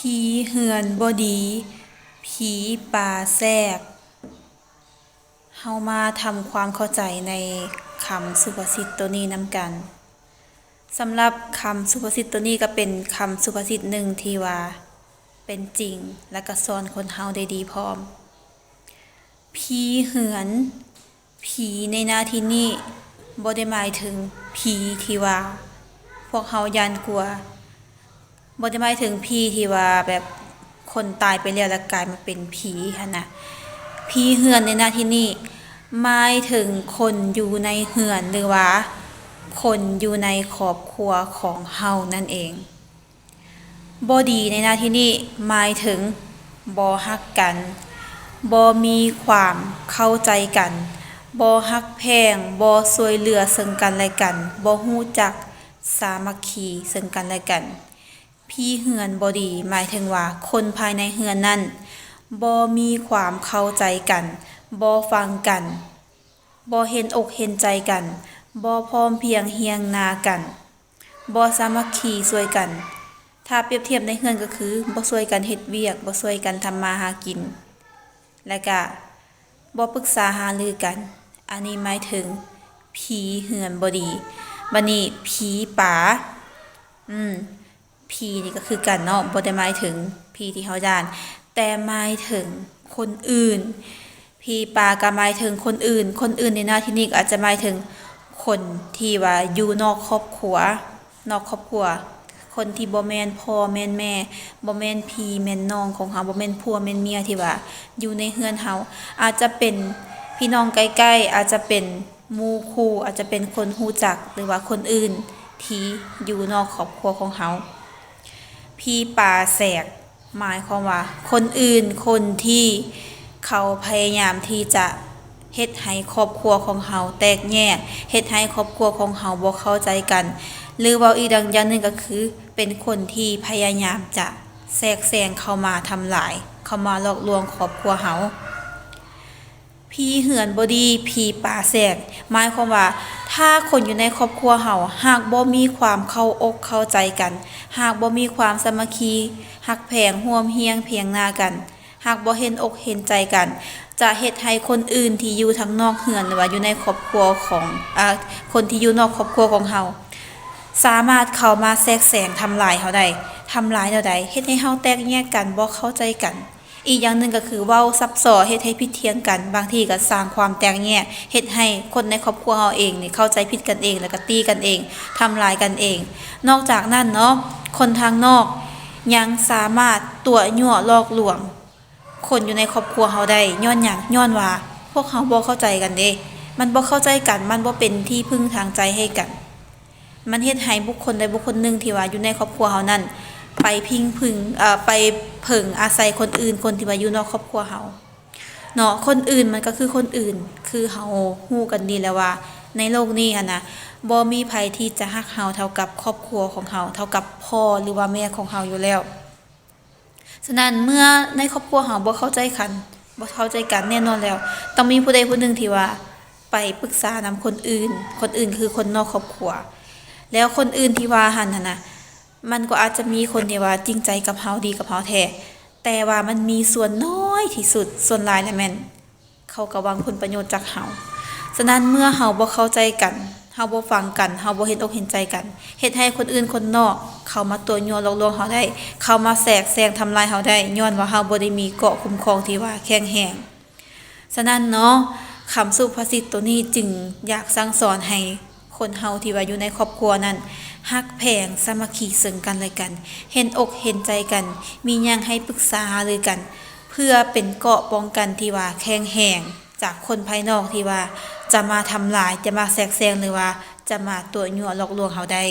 ผีเหือนบ่ดีผีป่าแทรกเฮามาทำความเข้าใจในคำสุภาษิตตัวนี้นำกันสำหรับคำสุภาษิตตัวนี้ก็เป็นคำสุภาษิตหนึ่งที่ว่าเป็นจริงและก็สอนคนเฮาได้ดีพร้อมผีเหือนผีในหน้าที่นี้บ่ได้หมายถึงผีที่ว่าพวกเฮาย่านกลัวบ่ได้หมายถึงผีที่ว่าแบบคนตายไปแล้วแล้วกลายมาเป็นผีหั่นน่ะผีเหือนในหน้าที่นี้หมายถึงคนอยู่ในเหือนหรือว่าคนอยู่ในครอบครัวของเฮานั่นเองบ่ดีในหน้าที่นี้หมายถึงบ่ฮักกันบ่มีความเข้าใจกันบ่ฮักแพงบ่ช่วยเหลือซึ่งกันและกันบ่รู้จักสามัคคีซึ่งกันและกันผีเหือนบ่ดีหมายถึงว่าคนภายในเหือนนั้นบ่มีความเข้าใจกันบ่ฟังกันบ่เห็นอกเห็นใจกันบ่พร้อมเพรียงเฮียงนากันบ่สามัคคีช่วยกันถ้าเปรียบเทียบในเฮือนก็คือบ่ช่วยกันเฮ็ดเวียกบ่ช่วยกันทำมาหากินและก็บ่ปรึกษาหารือกันอันนี้หมายถึงผีเหือนบ่ดีบัดนี้ผีป่าผีนี่ก็คือกันเนาะบ่ได้หมายถึงผีที่เฮาย้านแต่หมายถึงคนอื่นผีป่าก็หมายถึงคนอื่นคนอื่นในหน้าที่นี้ก็อาจจะหมายถึงคนที่ว่าอยู่นอกครอบครัวนอกครอบครัวคนที่บ่แม่นพ่อแม่นแม่บ่แม่นพี่แม่นน้องของเฮาบ่แม่นผัวแม่นเมียที่ว่าอยู่ในเรือนเฮาอาจจะเป็นพี่น้องใกล้ๆอาจจะเป็นหมู่คู่อาจจะเป็นคนรู้จักหรือว่าคนอื่นที่อยู่นอกครอบครัวของเฮาผีป่าแสกหมายความว่าคนอื่นคนที่เขาพยายามที่จะเฮ็ดให้ครอบครัวของเฮาแตกแยกเฮ็ดให้ครอบครัวของเฮาบ่เข้าใจกันหรือว่าอีกอย่างหนึ่งก็คือเป็นคนที่พยายามจะแทรกแซงเข้ามาทำลายเข้ามาหลอกลวงครอบครัวเฮาผีเหือนบ่ดีผีป่าแทรกหมายความว่าถ้าคนอยู่ในครอบครัวเฮาหากบ่มีความเข้าอกเข้าใจกันหากบ่มีความสามัคคีฮักแพงร่วมเฮียงเพียงหน้ากันหากบ่เห็นอกเห็นใจกันจะเฮ็ดให้คนอื่นที่อยู่ทางนอกเรือนหรือว่าอยู่ในครอบครัวของคนที่อยู่นอกครอบครัวของเฮาสามารถเข้ามาแทรกแซงทำลายเฮาได้ทำลายเราได้เฮ็ดให้เฮาแตกแยกกันบ่เข้าใจกันอีกอย่างหนึ่งก็คือเว้าซับซ้อเฮ็ดให้ผิดเถียงกันบางทีก็สร้างความแตกแยกเฮ็ดให้คนในครอบครัวเฮาเองนี่เข้าใจผิดกันเองแล้วก็ตีกันเองทำลายกันเองนอกจากนั้นเนาะคนทางนอกยังสามารถตัวยั่วหลอกลวงคนอยู่ในครอบครัวเฮาได้ย้อนหยังย้อนว่าพวกเฮาบ่เข้าใจกันเด้มันบ่เข้าใจกันมันบ่เป็นที่พึ่งทางใจให้กันมันเฮ็ดให้บุคคลใดบุคคลหนึ่งที่ว่าอยู่ในครอบครัวเฮานั้นไปไปเพิ่งอาศัยคนอื่นคนที่ว่าอยู่นอกครอบครัวเฮาเนาะคนอื่นมันก็คือคนอื่นคือเฮาฮู้กันดีแล้วว่าในโลกนี้หั่นน่ะบ่มีไผที่จะรักเฮาเท่ากับครอบครัวของเฮาเท่ากับพ่อหรือว่าแม่ของเฮาอยู่แล้วฉะนั้นเมื่อในครอบครัวเฮาบ่เข้าใจกันแน่นอนแล้วต้องมีผู้ใดผู้หนึ่งที่ว่าไปปรึกษานำคนอื่นคือคนนอกครอบครัวแล้วคนอื่นที่ว่าหั่นน่ะมันก็อาจจะมีคนที่ว่าจริงใจกับเฮาดีกับเฮาแท้แต่ว่ามันมีส่วนน้อยที่สุดส่วนหลายแล้วแม่นเขาก็หวังผลประโยชน์จากเฮาฉะนั้นเมื่อเฮาบ่เข้าใจกันเฮาบ่ฟังกันเฮาบ่เห็นอกเห็นใจกันเฮ็ดให้คนอื่นคนนอกเข้ามาตัวยั่วหลอกลวงเฮาได้เข้ามาแทรกแซงทำลายเฮาได้ย้อนว่าเฮาบ่ได้มีเกราะคุ้มครองที่ว่าแข็งแรงฉะนั้นเนาะคำสุภาษิตตัวนี้จึงอยากสั่งสอนให้คนเฮาที่ว่าอยู่ในครอบครัวนั้นฮักแพงสามัคคีซึ่งกันและกันเห็นอกเห็นใจกันมีหยังให้ปรึกษาหารือกันเพื่อเป็นเกราะป้องกันที่ว่าแข็งแรงจากคนภายนอกที่ว่าจะมาทำลายจะมาแทรกแซงหรือว่าจะมาตัวยั่วหลอกลวงเฮาได้